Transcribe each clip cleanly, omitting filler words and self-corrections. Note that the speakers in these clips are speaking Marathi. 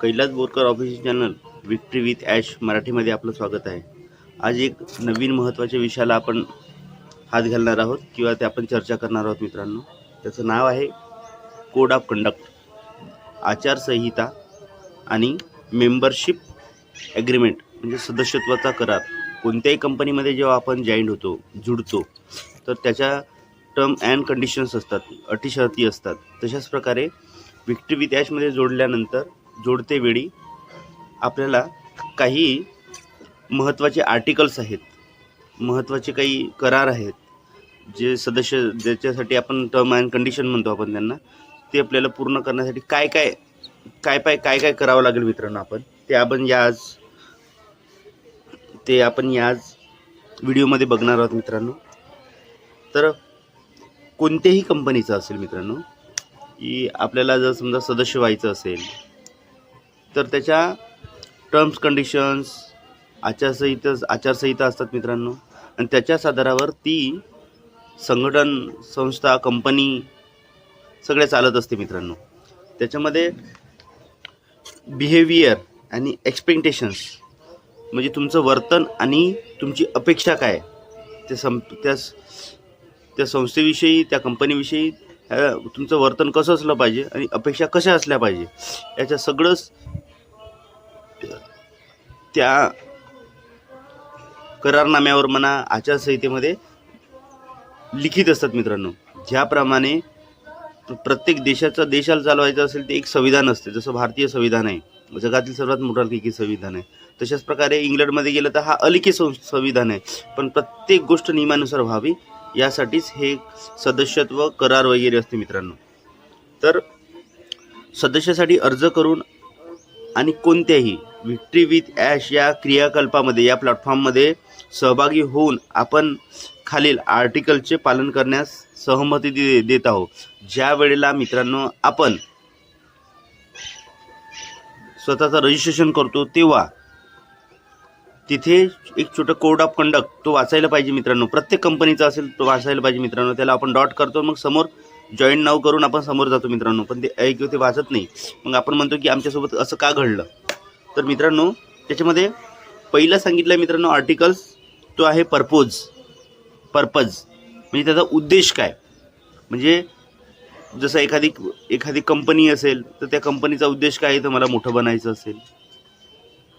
Kailas Borkar official channel victory with Ash मराठीमध्ये आपलं स्वागत आहे। आज एक नवीन महत्त्वाच्या विषयाला आपण हात घालणार आहोत किंवा ते आपण चर्चा करणार आहोत मित्रांनो। त्याचं नाव आहे कोड ऑफ कंडक्ट, आचारसंहिता आणि मेंबरशिप ॲग्रीमेंट म्हणजे सदस्यत्वाचा करार। कोणत्याही कंपनीमध्ये जेव्हा आपण जुडतो तर त्याच्या टर्म अँड कंडिशन्स असतात, अटी शर्ती असतात। तशाच प्रकारे विक्ट्री विथ ॲशमध्ये जोडल्यानंतर जोडते वेळी आपल्याला काही महत्त्वाचे आर्टिकल्स आहेत, महत्त्वाचे काही करार आहेत, जे सदस्य ज्याच्यासाठी आपण टर्म अँड कंडिशन म्हणतो आपण त्यांना, ते आपल्याला पूर्ण करण्यासाठी काय काय करावं लागेल मित्रांनो। ते आपण याच व्हिडिओमध्ये बघणार आहोत मित्रांनो। तर कोणत्याही कंपनीचं असेल मित्रांनो की आपल्याला जर समजा सदस्य व्हायचं असेल तर त्याच्या टर्म्स कंडिशन्स आचारसंहिता असतात मित्रांनो, आणि त्याच्याच आधारावर ती संघटन, संस्था, कंपनी सगळे चालत असते मित्रांनो। त्याच्यामध्ये बिहेवियर आणि एक्सपेक्टेशन्स म्हणजे तुमचं वर्तन आणि तुमची अपेक्षा काय, त्या संस्थेविषयी, त्या कंपनीविषयी तुमचं वर्तन कसं असलं पाहिजे आणि अपेक्षा कशा असल्या पाहिजे, याच्या सगळंच त्या करारनाम्यावर म्हणा, आचारसंहितेमध्ये लिखित असतात मित्रांनो। ज्याप्रमाणे प्रत्येक देशाला चालवायचं असेल ते एक संविधान असते, जसं भारतीय संविधान आहे, जगातील सर्वात मोठं संविधान आहे। तशाच प्रकारे इंग्लंडमध्ये गेलं तर हा अलिखित संविधान आहे, पण प्रत्येक गोष्ट नियमानुसार व्हावी यासाठीच हे सदस्यत्व करार वगैरे असते मित्रांनो। तर सदस्यासाठी अर्ज करून आणि कोणत्याही विक्ट्री विथ ॲश या क्रियाकल्पामध्ये, या प्लॅटफॉर्ममध्ये सहभागी होऊन आपण खालील आर्टिकलचे पालन करण्यास सहमती देत आहोत। ज्या वेळेला मित्रांनो आपण स्वतःचं रजिस्ट्रेशन करतो तेव्हा तिथे एक छोटं कोड ऑफ कंडक्ट तो वाचायला पाहिजे मित्रांनो। प्रत्येक कंपनीचा असेल तो वाचायला पाहिजे मित्रांनो। त्याला आपण डॉट करतो, मग समोर जॉईन नाव करून आपण समोर जातो मित्रांनो, पण ते वाचत नाही। मग आपण म्हणतो की आमच्यासोबत असं का घडलं। तर मित्रांनो त्याच्यामध्ये पहिलं सांगितलं मित्रांनो आर्टिकल्स, तो आहे पर्पज म्हणजे त्याचा उद्देश काय। म्हणजे जसं एखादी कंपनी असेल तर त्या कंपनीचा उद्देश काय आहे, तर मला मोठं बनायचं असेल,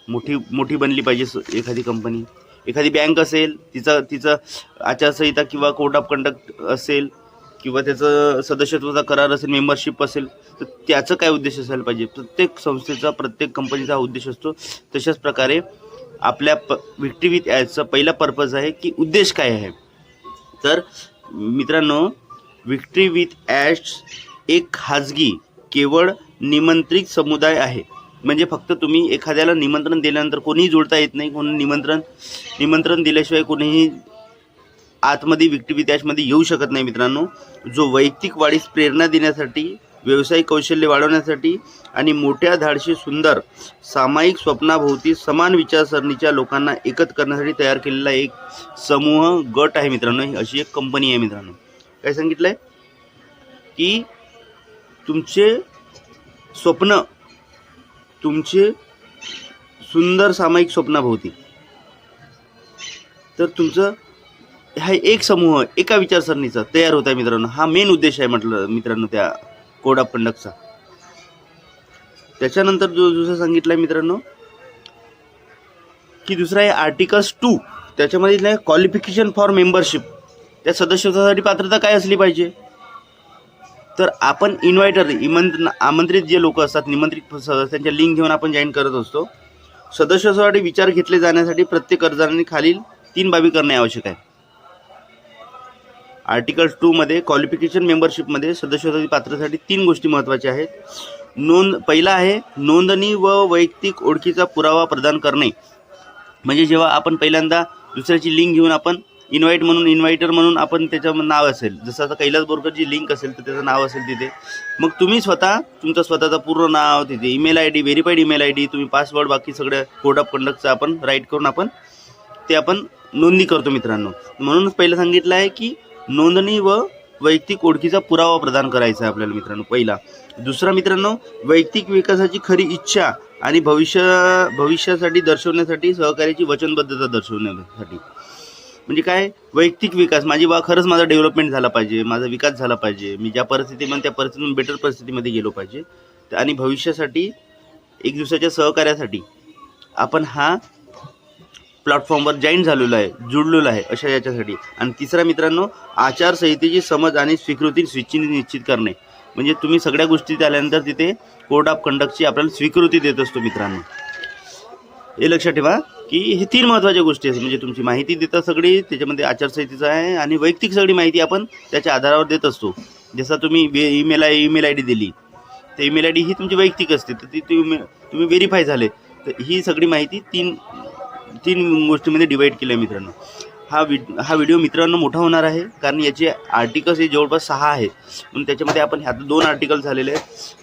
मोठी बनली पाहिजे एखादी कंपनी। एखादी बँक असेल, तिचं आचारसंहिता किंवा कोड ऑफ कंडक्ट असेल, किंवा त्याचं सदस्यत्वाचा करार असेल, मेंबरशिप असेल, तर त्याचं काय उद्देश असायला पाहिजे। प्रत्येक संस्थेचा, प्रत्येक कंपनीचा उद्देश असतो। तशाच प्रकारे आपल्या विक्ट्री विथ ॲशचा पहिला पर्पज आहे की उद्देश काय आहे। तर मित्रांनो विक्ट्री विथ ॲश एक खाजगी केवळ निमंत्रित समुदाय आहे। म्हणजे फक्त तुम्ही एखाद्याला निमंत्रण दिल्यानंतर कोणीही जोडता येत नाही, कोणी निमंत्रण दिल्याशिवाय कोणीही आतमध्ये विक्ट्री विथ ॲशमध्ये येऊ शकत नाही मित्रांनो। जो वैयक्तिक वाढीस प्रेरणा देण्यासाठी, व्यावसायिक कौशल्य वाढवण्यासाठी आणि मोठ्या धाडशी सुंदर सामायिक स्वप्नाभोवती समान विचारसरणीच्या लोकांना एकत्र करण्यासाठी तयार केलेला एक समूह गट आहे मित्रांनो। अशी एक कंपनी आहे मित्रांनो। काय सांगितलंय की तुमचे स्वप्न, तुमचे सुंदर सामायिक स्वप्नाभोवती, तर तुमचं हा एक समूह एका विचारसरणीचा तयार होत आहे मित्रांनो। हा मेन उद्देश आहे म्हटलं मित्रांनो त्या कोड ऑफ कंडक्टचा। त्याच्यानंतर जो दुसरा सांगितलं आहे मित्रांनो की दुसरा आहे आर्टिकल्स 2, त्याच्यामध्ये क्वालिफिकेशन फॉर मेंबरशिप। त्या सदस्यत्वासाठी पात्रता काय असली पाहिजे, तर आपण आमंत्रित जे लोक असतात, निमंत्रित सदस्यांच्या लिंक घेऊन आपण जॉईन करत असतो। सदस्यत्वासाठी विचार घेतले जाण्यासाठी प्रत्येक अर्जदारांनी खालील 3 बाबी करणे आवश्यक आहे। आर्टिकल 2 मध्ये क्वालिफिकेशन मेंबरशिपमध्ये सदस्यत्वाची पात्रतेसाठी 3 गोष्टी महत्त्वाच्या आहेत। पहिला आहे नोंदणी व वैयक्तिक ओळखीचा पुरावा प्रदान करणे। म्हणजे जेव्हा आपण पहिल्यांदा दुसऱ्याची लिंक घेऊन आपण इन्व्हायटर म्हणून आपण त्याचं नाव असेल, जसं आता कैलास बोरकरची लिंक असेल तर त्याचं नाव असेल तिथे, मग तुम्ही तुमचं स्वतःचं पूर्ण नाव, तिथे email ID, verified email ID, तुम्ही पासवर्ड, बाकी सगळ्या कोड ऑफ कंडक्टचं आपण राईट करून आपण नोंदणी करतो मित्रांनो। म्हणूनच पहिलं सांगितलं आहे की नोंदणी व वैयक्तिक ओळखीचा पुरावा प्रदान करायचा आहे आपल्याला मित्रांनो पहिला। दुसरा मित्रांनो वैयक्तिक विकासाची खरी इच्छा आणि भविष्यासाठी दर्शवण्यासाठी सहकार्याची वचनबद्धता दर्शवण्यासाठी. म्हणजे काय, वैयक्तिक विकास, खरंच माझा डेव्हलपमेंट झाला पाहिजे, माझा विकास झाला पाहिजे, मी ज्या परिस्थितीमध्ये त्या परिस्थितीतून बेटर परिस्थितीमध्ये गेलो पाहिजे. आणि भविष्यासाठी एक दिवसाच्या सहकार्यासाठी आपण हा प्लॅटफॉर्मवर जॉईन झालेलो आहे, जुळलेलो आहे अशा याच्यासाठी. आणि तिसरा मित्रांनो, आचारसंहितेची समज आणि स्वीकृती निश्चित करणे. म्हणजे तुम्ही सगळ्या गोष्टी आल्यानंतर तिथे कोड ऑफ कंडक्टची आपल्याला स्वीकृती देत असतो मित्रांनो. हे लक्षात ठेवा की हे 3 महत्त्वाच्या गोष्टी आहेत. म्हणजे तुमची माहिती देतात सगळी, त्याच्यामध्ये आचारसंहितेचं आहे आणि वैयक्तिक सगळी माहिती आपण त्याच्या आधारावर देत असतो. जसा तुम्ही ईमेल आय डी दिली, तर ईमेल आय डी ही तुमची वैयक्तिक असते, तर ती तुम्ही व्हेरीफाय झाले, तर ही सगळी माहिती तीन गोष्टींमध्ये डिवाईड केलं आहे मित्रांनो. हा व्हिडिओ मित्रांनो मोठा होणार आहे, कारण याचे आर्टिकल्स हे जवळपास 6 आहेत. म्हणून त्याच्यामध्ये आपण ह्यात 2 आर्टिकल झालेले आहेत.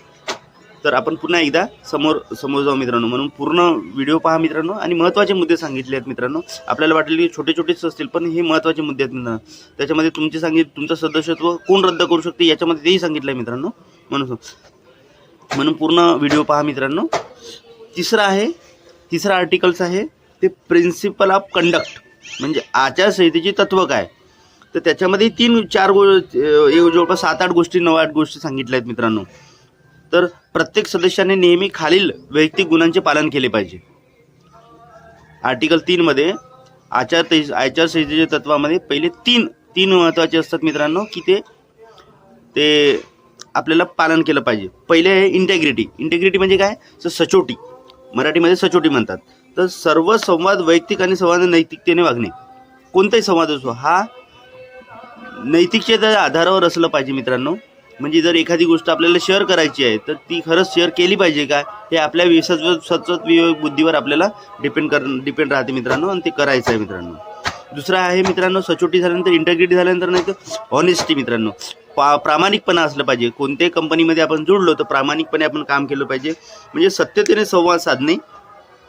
तर आपण पुन्हा एकदा समोर जाऊ मित्रांनो. म्हणून पूर्ण व्हिडिओ पहा मित्रांनो. आणि महत्त्वाचे मुद्दे सांगितले आहेत मित्रांनो. आपल्याला वाटेल की छोटे छोटेच असतील, पण हे महत्त्वाचे मुद्दे आहेत मित्रांनो. त्याच्यामध्ये तुमचं सदस्यत्व कोण रद्द करू शकते याच्यामध्ये तेही सांगितलं आहे मित्रांनो. म्हणून पूर्ण व्हिडिओ पहा मित्रांनो. तिसरा आर्टिकल्स आहे ते प्रिन्सिपल ऑफ कंडक्ट, म्हणजे आचारसंहितेची तत्व काय. तर त्याच्यामध्ये 3-4 जवळपास 7-8 गोष्टी 9-8 गोष्टी सांगितल्या आहेत मित्रांनो. तर प्रत्येक सदस्याने नेहमी खालील वैयक्तिक गुणांचे पालन केले पाहिजे. आर्टिकल 3 मध्ये आचारसंहितेच्या तत्वामध्ये पहिले तीन महत्त्वाचे असतात मित्रांनो, की ते आपल्याला पालन केलं पाहिजे. पहिले आहे इंटेग्रिटी म्हणजे काय, तर सचोटी, मराठीमध्ये सचोटी म्हणतात. तर सर्व संवाद वैयक्तिक आणि संवाद नैतिकतेने वागणे. कोणताही संवाद असो हा नैतिकतेच्या आधारावर असलं पाहिजे मित्रांनो. म्हणजे जर एखादी गोष्ट आपल्याला शेअर करायची आहे तर ती खरंच शेअर केली पाहिजे का, हे आपल्या सतत विवेक बुद्धीवर आपल्याला डिपेंड राहते मित्रांनो, आणि ते करायचं आहे मित्रांनो. दुसरा आहे मित्रांनो सचोटी झाल्यानंतर, इंटेग्रिटी झाल्यानंतर नाही तर ऑनेस्टी मित्रांनो, प्रामाणिकपणा असलं पाहिजे. कोणत्याही कंपनीमध्ये आपण जुळलो तर प्रामाणिकपणे आपण काम केलं पाहिजे. म्हणजे सत्यतेने संवाद साधणे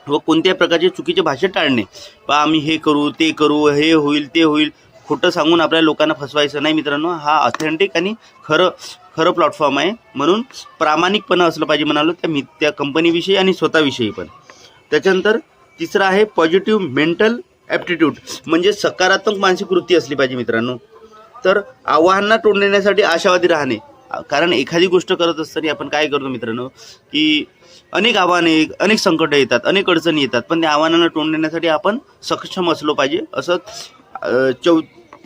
व कोणत्याही प्रकारचे चुकीचे भाषण टाळणे. आम्ही हे करू, ते करू, हे होईल, ते होईल, खोटं सांगून आपल्या लोकांना फसवायचं नाही मित्रांनो. हा ऑथेंटिक आणि खरं प्लॅटफॉर्म आहे. म्हणून प्रामाणिकपणा असलं पाहिजे म्हणालो त्या कंपनीविषयी आणि स्वतःविषयी पण. त्याच्यानंतर तिसरं आहे पॉझिटिव्ह मेंटल ॲप्टिट्यूड, म्हणजे सकारात्मक मानसिक वृत्ती असली पाहिजे मित्रांनो. तर आव्हानांना तोंड देण्यासाठी आशावादी राहणे. कारण एखादी गोष्ट करत असताना आपण काय करतो मित्रांनो, की अनेक आव्हाने, अनेक संकट येतात, अनेक अडचणी येतात, पण त्या आव्हानांना तोंड देण्यासाठी आपण सक्षम असलो पाहिजे. असं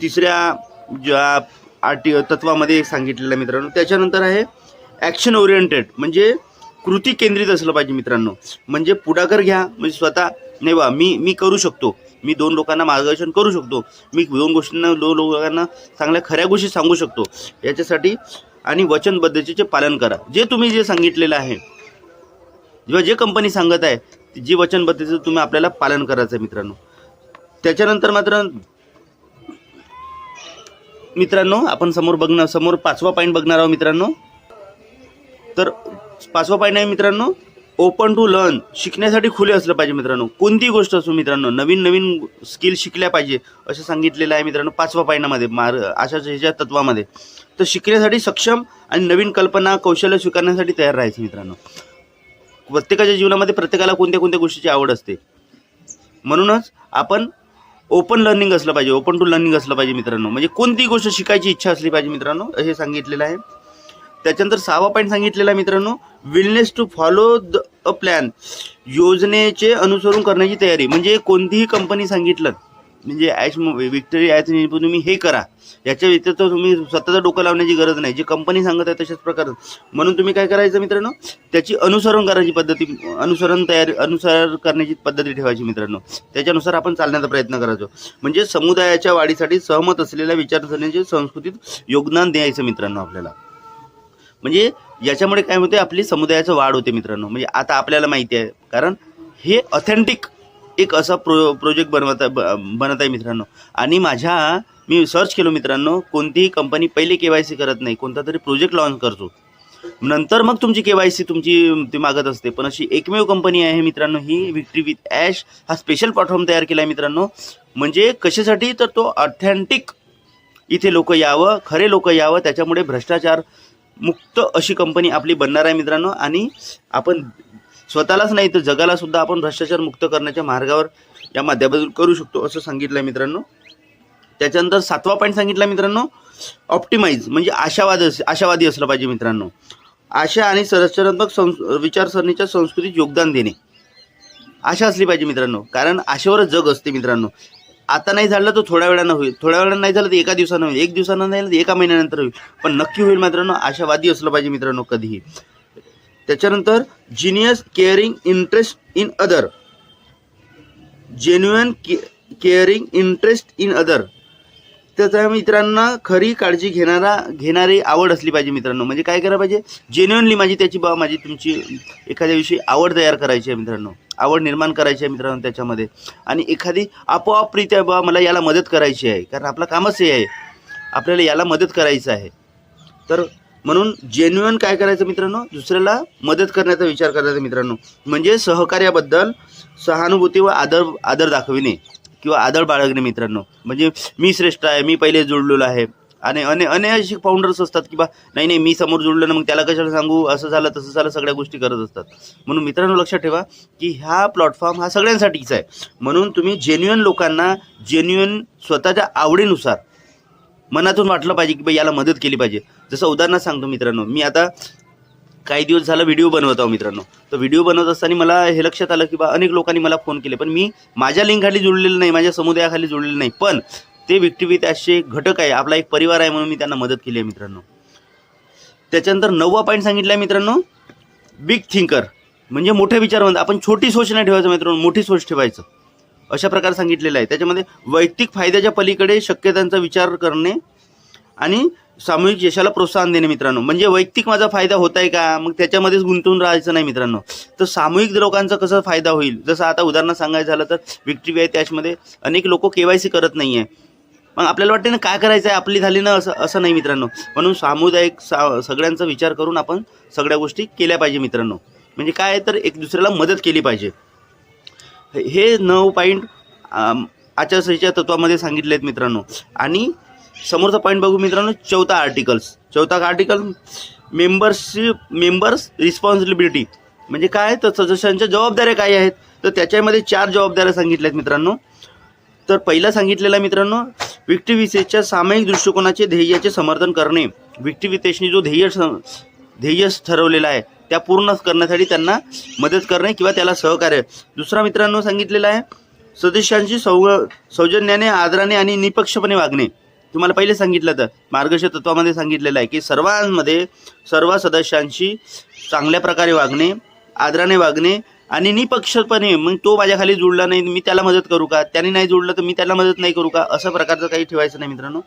तिसऱ्या तत्वामध्ये सांगितलेलं मित्रांनो. त्याच्यानंतर आहे ॲक्शन ओरिएंटेड, म्हणजे कृती केंद्रित असलं पाहिजे मित्रांनो. म्हणजे पुढाकार घ्या, म्हणजे स्वतः नाही बा मी करू शकतो, मी 2 लोकांना मार्गदर्शन करू शकतो, मी 2 लोकांना चांगल्या खऱ्या गोष्टी सांगू शकतो याच्यासाठी. आणि वचनबद्धतेचे पालन करा. जे सांगितलेलं आहे, जेव्हा जे कंपनी सांगत आहे जी वचनबद्धतेचं तुम्ही आपल्याला पालन करायचं आहे मित्रांनो. त्याच्यानंतर मित्रांनो आपण समोर 5वा पॉईंट बघणार आहोत मित्रांनो. तर 5वा पॉईंट आहे मित्रांनो ओपन टू लर्न, शिकण्यासाठी खुले असलं पाहिजे मित्रांनो. कोणतीही गोष्ट असो मित्रांनो, नवीन स्किल शिकल्या पाहिजे असं सांगितलेलं आहे मित्रांनो 5व्या पॉईंटमध्ये ह्याच्या तत्वामध्ये. तर शिकण्यासाठी सक्षम आणि नवीन कल्पना कौशल्य स्वीकारण्यासाठी तयार राहायचं मित्रांनो. प्रत्येकाच्या जीवनामध्ये प्रत्येकाला कोणत्या गोष्टीची आवड असते, म्हणूनच आपण ओपन लर्निंग असलं पाहिजे, ओपन टू लर्निंग असलं पाहिजे मित्रांनो. म्हणजे कोणतीही गोष्ट शिकायची इच्छा असली पाहिजे मित्रांनो, हे सांगितलेलं आहे. त्याच्यानंतर 6वा पॉईंट सांगितलेला आहे मित्रांनो willingness to follow a plan, योजनेचे अनुसरण करण्याची तयारी. म्हणजे कोणतीही कंपनी सांगितलं, म्हणजे विक्टरी तुम्ही हे करा, याच्या व्यतिरिक्त तुम्ही स्वतःचं डोकं लावण्याची गरज नाही. जे कंपनी सांगत आहे तशाच प्रकारे. म्हणून तुम्ही काय करायचं मित्रांनो, त्याची अनुसरण करायची पद्धती, अनुसर करण्याची पद्धती ठेवायची मित्रांनो. त्याच्यानुसार आपण चालण्याचा प्रयत्न करायचो. म्हणजे समुदायाच्या वाढीसाठी सहमत असलेल्या विचारसरणीचे संस्कृतीत योगदान द्यायचं मित्रांनो आपल्याला. म्हणजे याच्यामुळे काय होते, आपली समुदायाचं वाढ होते मित्रांनो. म्हणजे आता आपल्याला माहिती आहे, कारण हे ऑथेंटिक एक असा प्रोजेक्ट बनवत आहे मित्रांनो. आणि मी सर्च केलो मित्रांनो, कोणतीही कंपनी पहिले KYC करत नाही, कोणता तरी प्रोजेक्ट लॉन्च करतो, नंतर मग तुमची KYC ती मागत असते. पण अशी एकमेव कंपनी आहे मित्रांनो ही विक्ट्री विथ ॲश. हा स्पेशल प्लॅटफॉर्म तयार केला आहे मित्रांनो. म्हणजे कशासाठी, तर तो ऑथेंटिक इथे लोक यावं, खरे लोक यावं, त्याच्यामुळे भ्रष्टाचार मुक्त अशी कंपनी आपली बनणार आहे मित्रांनो. आणि आपण स्वतःलाच नाही तर जगाला सुद्धा आपण भ्रष्टाचार मुक्त करण्याच्या मार्गावर या माध्यमातून करू शकतो असं सांगितलं आहे मित्रांनो. त्याच्यानंतर 7वा पॉईंट सांगितला मित्रांनो, ऑप्टिमाइज म्हणजे आशावादी असलं पाहिजे मित्रांनो. आशा आणि संरचनात्मक विचारसरणीच्या संस्कृतीत योगदान देणे, आशा असली पाहिजे मित्रांनो, कारण आशेवरच जग असते मित्रांनो. आता नाही झालं तर थोड्या वेळानं होईल, थोड्या वेळानं नाही झालं तर एका दिवसानं होईल, एक दिवसानं नाही झालं तर एका महिन्यानंतर होईल, पण नक्की होईल मित्रांनो. आशावादी असलं पाहिजे मित्रांनो कधीही. त्याच्यानंतर genius caring interest in other, genuine caring interest in other, त्याच्या मित्रांना खरी काळजी घेणारी आवड असली पाहिजे मित्रांनो. म्हणजे काय करायला पाहिजे, जेन्युइनली माझी तुमची एखाद्याविषयी आवड तयार करायची आहे मित्रांनो, आवड निर्माण करायची आहे मित्रांनो त्याच्यामध्ये. आणि एखादी आपोआपरित्या मला याला मदत करायची आहे, कारण आपलं कामच हे आहे, आपल्याला याला मदत करायचं आहे. तर म्हणून जेन्युइन काय करायचं मित्रांनो, दुसऱ्याला मदत करण्याचा विचार करायचा मित्रांनो. म्हणजे सहकार्याबद्दल सहानुभूती व आदर दाखविणे किंवा आदर बाळगणे मित्रांनो. म्हणजे मी श्रेष्ठ आहे, मी पहिले जोडलेलो आहे. आणि अनेक असे फाउंडर्स असतात की नाही मी समोर जोडलं ना, मग त्याला कशाला सांगू, असं झालं तसं झालं, सगळ्या गोष्टी करत असतात. म्हणून मित्रांनो लक्षात ठेवा की हा प्लॅटफॉर्म हा सगळ्यांसाठीच आहे. म्हणून तुम्ही जेन्युइन लोकांना जेन्युइन स्वतःच्या आवडीनुसार मनातून वाटलं पाहिजे की याला मदत केली पाहिजे. जसं उदाहरणात सांगतो मित्रांनो, मी आता काही दिवस झाला व्हिडिओ बनवत आहो मित्रांनो. तर व्हिडिओ बनवत असताना मला हे लक्षात आलं की अनेक लोकांनी मला फोन केले, पण मी माझ्या लिंकखाली जोडलेलं नाही, माझ्या समुदायाखाली जोडलेलं नाही, पण ते व्यक्ती विथ असे घटक आहे, आपला एक परिवार आहे म्हणून मी त्यांना मदत केली आहे मित्रांनो. त्याच्यानंतर 9वा पॉईंट सांगितला आहे मित्रांनो, बिग थिंकर म्हणजे मोठे विचारवंत. आपण छोटी सोच नाही ठेवायचं मित्रांनो, मोठी सोच ठेवायचं अशा प्रकारे सांगितलेलं आहे. त्याच्यामध्ये वैयक्तिक फायद्याच्या पलीकडे शक्यतांचा विचार करणे आणि सामूहिक यशाला प्रोत्साहन देणे मित्रांनो. म्हणजे वैयक्तिक माझा फायदा होत आहे का, मग त्याच्यामध्येच गुंतवून राहायचं नाही मित्रांनो. तर सामूहिक लोकांचा कसा फायदा होईल, जसं आता उदाहरण सांगायचं झालं तर विक्ट्री आहे, त्याच्यामध्ये अनेक लोक KYC करत नाही आहे. मग आपल्याला वाटते ना काय करायचं आहे, आपली झाली ना, असं नाही मित्रांनो. म्हणून सामुदायिक सगळ्यांचा विचार करून आपण सगळ्या गोष्टी केल्या पाहिजे मित्रांनो. म्हणजे काय तर एक दुसऱ्याला मदत केली पाहिजे. हे 9 पॉईंट आचारसंहितेच्या तत्वामध्ये सांगितले आहेत मित्रांनो. आणि समोरचा पॉईंट बघू मित्रांनो, चौथा आर्टिकल मेंबर्स रिस्पॉन्सिबिलिटी. म्हणजे काय तर सदस्यांच्या जबाबदाऱ्या काय आहेत, तर त्याच्यामध्ये 4 जबाबदाऱ्या सांगितल्या आहेत मित्रांनो. तर पहिला सांगितलेला मित्रांनो, विक्टिवितेच्या सामायिक दृष्टिकोनाचे ध्येयाचे समर्थन करणे. विक्टिवितेशनी जो ध्येय ठरवलेला आहे त्या पूर्ण करण्यासाठी त्यांना मदत करणे किंवा त्याला सहकार्य. दुसरा मित्रांनो सांगितलेला आहे, सदस्यांशी सौजन्याने, आदराने आणि निपक्षपणे वागणे. तुम्हाला पहिले सांगितलं तर मार्गदर्शक तत्वामध्ये सांगितलेलं आहे की सर्व सदस्यांशी चांगल्या प्रकारे वागणे, आदराने वागणे आणि निपक्षपणे. मग तो माझ्याखाली जुळला नाही मी त्याला मदत करू का, त्याने नाही जुळलं तर मी त्याला मदत नाही करू का, असं प्रकारचं काही ठेवायचं नाही मित्रांनो.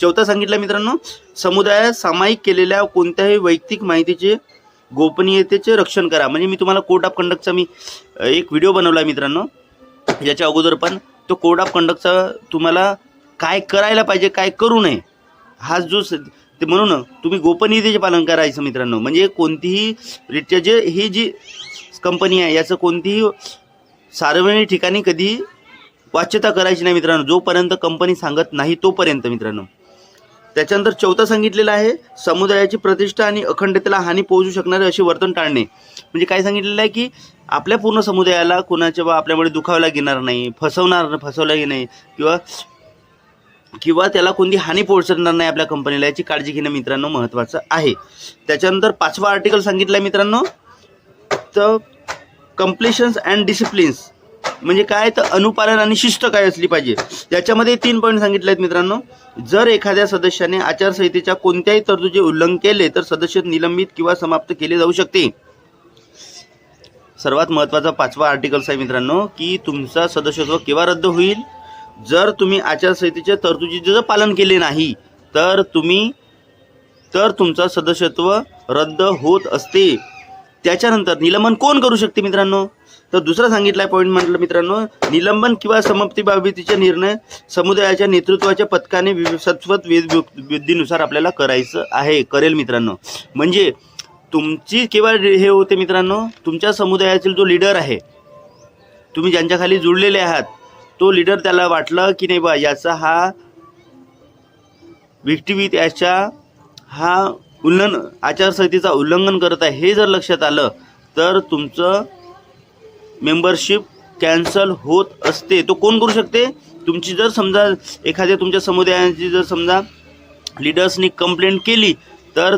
चौथा सांगितलं मित्रांनो, समुदायात सामायिक केलेल्या कोणत्याही वैयक्तिक माहितीचे गोपनीयतेचे रक्षण करा. म्हणजे मी तुम्हाला कोड ऑफ कंडक्टचा एक व्हिडिओ बनवला आहे मित्रांनो, याच्या अगोदर पण. तो कोड ऑफ कंडक्टचा तुम्हाला काय करायला पाहिजे, काय करू नये, हा जो ते म्हणून तुम्ही गोपनीयतेचे पालन करायचं मित्रांनो. म्हणजे कोणतीही रित्या ही जी कंपनी आहे याचं कोणतीही सार्वजनिक ठिकाणी कधी वाच्यता करायची नाही मित्रांनो, जोपर्यंत कंपनी सांगत नाही तोपर्यंत मित्रांनो. त्याच्यानंतर चौथा सांगितलेलं आहे, समुदायाची प्रतिष्ठा आणि अखंडतेला हानी पोहोचू शकणारे असे वर्तन टाळणे. म्हणजे काय सांगितलेलं आहे की आपल्या पूर्ण समुदायाला कोणाच्या आपल्यामुळे दुखावला घेणार नाही, फसवला नाही किंवा त्याला कोणती हानी पोहोचणार नाही आपल्या कंपनीला, याची काळजी घेणं मित्रांनो महत्त्वाचं आहे. त्याच्यानंतर 5वा आर्टिकल सांगितलं आहे मित्रांनो, तर कम्प्लिशन्स अँड डिसिप्लिन्स. म्हणजे काय तर अनुपालन आणि शिस्त काय असली पाहिजे. याच्यामध्ये 3 पॉईंट सांगितले आहेत मित्रांनो. जर एखाद्या सदस्याने आचारसंहितेच्या कोणत्याही तरतुदीचे उल्लंघन केले तर सदस्य निलंबित किंवा समाप्त केले जाऊ शकते. सर्वात महत्त्वाचा 5वा आर्टिकल्स आहे मित्रांनो की तुमचा सदस्यत्व केव्हा रद्द होईल, जर तुम्ही आचारसंहितेच्या तरतुदीचे जर पालन केले नाही तर तुमचं सदस्यत्व रद्द होत असते. त्याच्यानंतर निलंबन कोण करू शकते मित्रांनो, तर दुसरा सांगितला पॉईंट म्हटलं मित्रांनो, निलंबन किंवा समाप्तीबाबतीचे निर्णय समुदायाच्या नेतृत्वाच्या पथकाने सत्वत विधीनुसार आपल्याला करेल मित्रांनो. म्हणजे तुमची केव्हा हे होते मित्रांनो, तुमच्या समुदायातील जो लीडर आहे, तुम्ही ज्यांच्या खाली जुळलेले आहात, तो लीडर त्याला वाटलं की नाही बा याचा हा विक्टिविट याच्या आचारसंहितेचा उल्लंघन करत आहे, हे जर लक्षात आलं तर तुमचं मेंबरशिप कॅन्सल होत असते, तो कोण करू शकते? तुमची जर समजा एखाद्या तुमच्या समुदायाची जर समजा लीडर्सनी कंप्लेंट केली तर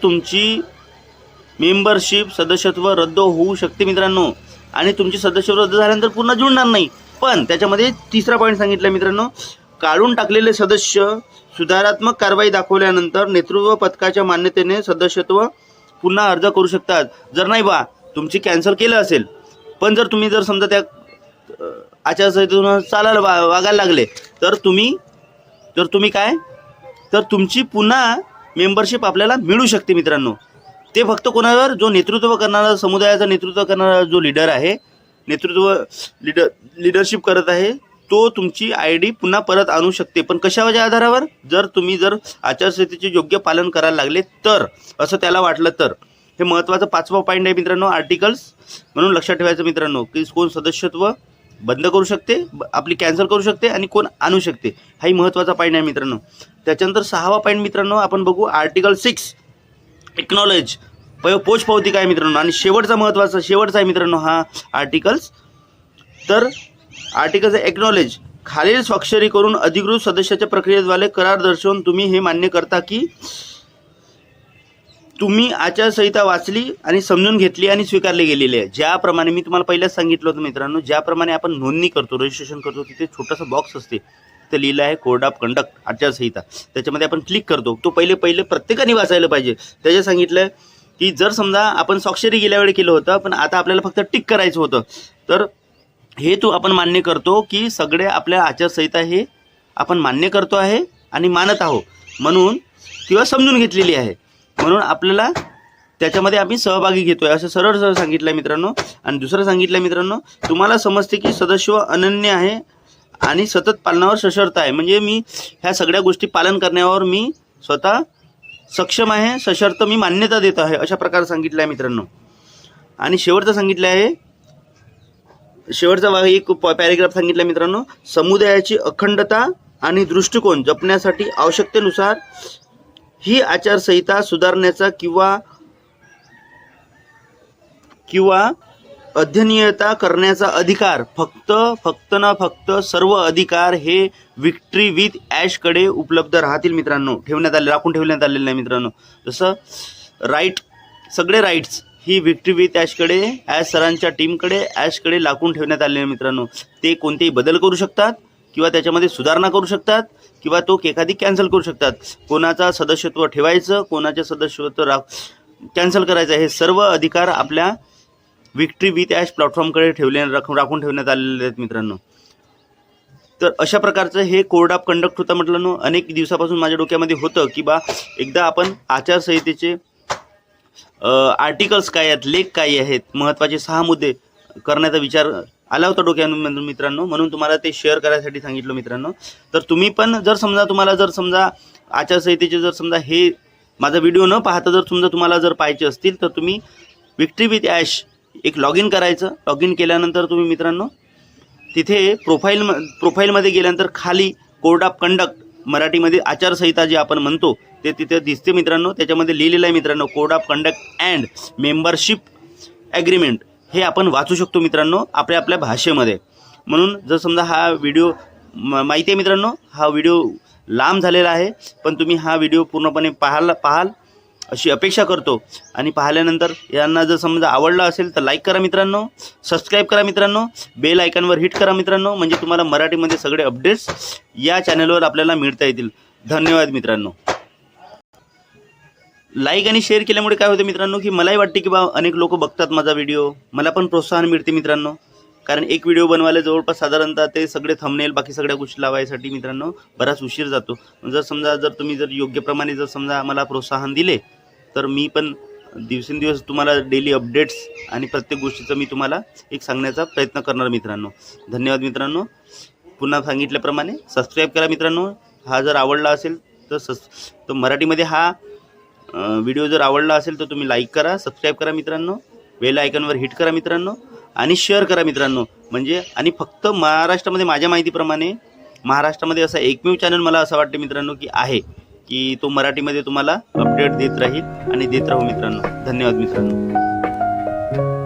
तुमची मेंबरशिप सदस्यत्व रद्द होऊ शकते मित्रांनो. आणि तुमची सदस्यत्व रद्द झाल्यानंतर पुन्हा जुळणार नाही. पण त्याच्यामध्ये तिसरा पॉईंट सांगितला मित्रांनो, काढून टाकलेले सदस्य सुधारात्मक कारवाई दाखवल्यानंतर नेतृत्व पथकाच्या मान्यतेने सदस्यत्व पुन्हा अर्ज करू शकतात. जर नाही बा तुमची कॅन्सल केलं असेल, पण जर तुम्ही जर समजा त्या आचारसंहितेतून चालायला वागायला लागले तर तुम्ही काय तर तुमची पुन्हा मेंबरशिप आपल्याला मिळू शकते मित्रांनो. ते फक्त कोणावर? जो नेतृत्व करणारा, समुदायाचं नेतृत्व करणारा जो लीडर आहे, लीडरशिप करत आहे, तो तुमची ID पुन्हा परत आणू शकते. पण कशाच्या आधारावर? जर तुम्ही आचारसंहितेचे योग्य पालन करायला लागले तर, असं त्याला वाटलं तर. हे महत्त्वाचं 5वा पॉईंट आहे मित्रांनो, आर्टिकल्स. म्हणून लक्षात ठेवायचं मित्रांनो की कोण सदस्यत्व बंद करू शकते, आपली कॅन्सल करू शकते आणि कोण आणू शकते, हाही महत्त्वाचा पॉईंट आहे मित्रांनो. त्याच्यानंतर 6वा पॉईंट मित्रांनो आपण बघू, आर्टिकल 6 एक्नॉलेज, पोचपावती काय मित्रांनो. आणि शेवटचा आहे मित्रांनो हा आर्टिकल्स. तर आर्टिकल्स एक्नॉलेज, खालील स्वाक्षरी करून अधिकृत सदस्याच्या प्रक्रियेद्वारे करार दर्शवून तुम्ही हे मान्य करता की तुम्ही आचारसंहिता वाचली आणि समजून घेतली आणि स्वीकारली गेलेली आहे. ज्याप्रमाणे मी तुम्हाला पहिल्याच सांगितलं होतं मित्रांनो, ज्याप्रमाणे आपण नोंदणी करतो, रजिस्ट्रेशन करतो, तिथे छोटासा बॉक्स असते, तिथे लिहिलं आहे कोड ऑफ कंडक्ट आचारसंहिता. त्याच्यामध्ये आपण क्लिक करतो, तो पहिले प्रत्येकाने वाचायला पाहिजे. त्याच्यात सांगितलं की जर समजा आपण स्वाक्षरी गेल्या वेळी केलं होतं, पण आता आपल्याला फक्त टिक करायचं होतं, तर हे आपण मान्य करतो की सगळे आपल्या आचारसंहिता हे आपण मान्य करतो आहे आणि मानत आहोत म्हणून, किंवा समजून घेतलेली आहे म्हणून आपल्याला त्याच्यामध्ये आम्ही सहभागी घेतोय, असं सरळ सांगितलं आहे मित्रांनो. आणि दुसरं सांगितलं मित्रांनो, तुम्हाला समजते की सदस्य अनन्य आहे आणि सतत पालनावर सशर्त आहे. म्हणजे मी ह्या सगळ्या गोष्टी पालन करण्यावर मी स्वतः सक्षम आहे, सशर्त मी मान्यता देत आहे, अशा प्रकारे सांगितलं आहे मित्रांनो. आणि शेवटचं सांगितलं आहे, शेवटचा एक पॅरेग्राफ सांगितला मित्रांनो, समुदायाची अखंडता आणि दृष्टिकोन जपण्यासाठी आवश्यकतेनुसार ही आचारसंहिता सुधारण्याचा किंवा अध्यनीयता करण्याचा अधिकार फक्त सर्व अधिकार हे विक्ट्री विथ ॲशकडे उपलब्ध राहतील मित्रांनो. राखून ठेवण्यात आलेलं नाही मित्रांनो. जसं सगळे राईट्स ही विक्ट्री विथ ॲशकडे, ॲश सरांच्या टीमकडे, ॲशकडे लागून ठेवण्यात आलेले मित्रांनो. ते कोणतेही बदल करू शकतात किंवा त्याच्यामध्ये सुधारणा करू शकतात किंवा तो एखादी कॅन्सल करू शकतात. कोणाचा सदस्यत्व ठेवायचं, कोणाचे सदस्यत्व कॅन्सल करायचं, हे सर्व अधिकार आपल्या विक्ट्री विथ ॲश प्लॅटफॉर्मकडे राखून ठेवण्यात आलेले आहेत मित्रांनो. तर अशा प्रकारचं हे कोड ऑफ कंडक्ट होतं म्हटलं. अनेक दिवसापासून माझ्या डोक्यामध्ये होतं की एकदा आपण आचारसंहितेचे आर्टिकल्स काय आहेत, लेख काय आहेत, महत्त्वाचे 6 मुद्दे करण्याचा विचार आला होता डोक्यामधून मित्रांनो, म्हणून तुम्हाला ते शेअर करायसाठी सांगितलं मित्रांनो. तर तुम्ही पण तुम्हाला आचारसंहितेचे हे माझा व्हिडिओ न पाहता तुम्हाला पाहायचे असतील तर तुम्ही विक्ट्री विथ ॲश एक लॉग इन करायचं. लॉग इन केल्यानंतर तुम्ही मित्रांनो तिथे प्रोफाईलमध्ये गेल्यानंतर खाली कोड ऑफ कंडक्ट मराठीमध्ये आचारसंहिता जे आपण म्हणतो ते तिथे दिसते मित्रांनो. त्याच्यामध्ये लिहिलेलं आहे मित्रांनो, code of conduct and membership agreement. हे आपण वाचू शकतो मित्रांनो आपल्या भाषेमध्ये. म्हणून जर समजा हा व्हिडिओ माहिती आहे मित्रांनो, हा व्हिडिओ लांब झालेला आहे, पण तुम्ही हा व्हिडिओ पूर्णपणे पाहाल अशी अपेक्षा करतो. आणि पाहिल्यानंतर यांना जर समजा आवडला असेल तर लाईक करा मित्रांनो, सबस्क्राईब करा मित्रांनो, बेल आयकॉनवर हिट करा मित्रांनो, म्हणजे तुम्हाला मराठीमध्ये सगळे अपडेट्स या चॅनलवर आपल्याला मिळता येतील. धन्यवाद मित्रांनो. लाईक आणि शेअर केल्यामुळे काय होतं मित्रांनो की मलाही वाटते की अनेक लोक बघतात माझा व्हिडिओ, मला पण प्रोत्साहन मिळते मित्रांनो. कारण एक व्हिडिओ बनवायला जवळपास साधारणतः ते सगळे थंबनेल बाकी सगळ्या गोष्टी लावायसाठी मित्रांनो बराच उशीर जातो. जर तुम्ही योग्यप्रमाणे मला प्रोत्साहन दिले तर मी पण दिवसेंदिवस तुम्हाला डेली अपडेट्स आणि प्रत्येक गोष्टीचं मी तुम्हाला एक सांगण्याचा प्रयत्न करणार मित्रांनो. धन्यवाद मित्रांनो. पुन्हा सांगितल्याप्रमाणे सबस्क्राईब करा मित्रांनो. हा जर आवडला असेल तर मराठीमध्ये हा व्हिडिओ जर आवडला असेल तर तुम्ही लाईक करा, सबस्क्राईब करा मित्रांनो, बेल आयकॉनवर हिट करा मित्रांनो आणि शेअर करा मित्रांनो. म्हणजे आणि फक्त महाराष्ट्रामध्ये माझ्या माहितीप्रमाणे महाराष्ट्रामध्ये असा एकमेव चॅनल मला असं वाटते मित्रांनो की आहे की तो मराठीमध्ये तुम्हाला अपडेट देत राहील आणि देत राहू मित्रांनो. धन्यवाद मित्रांनो. आहे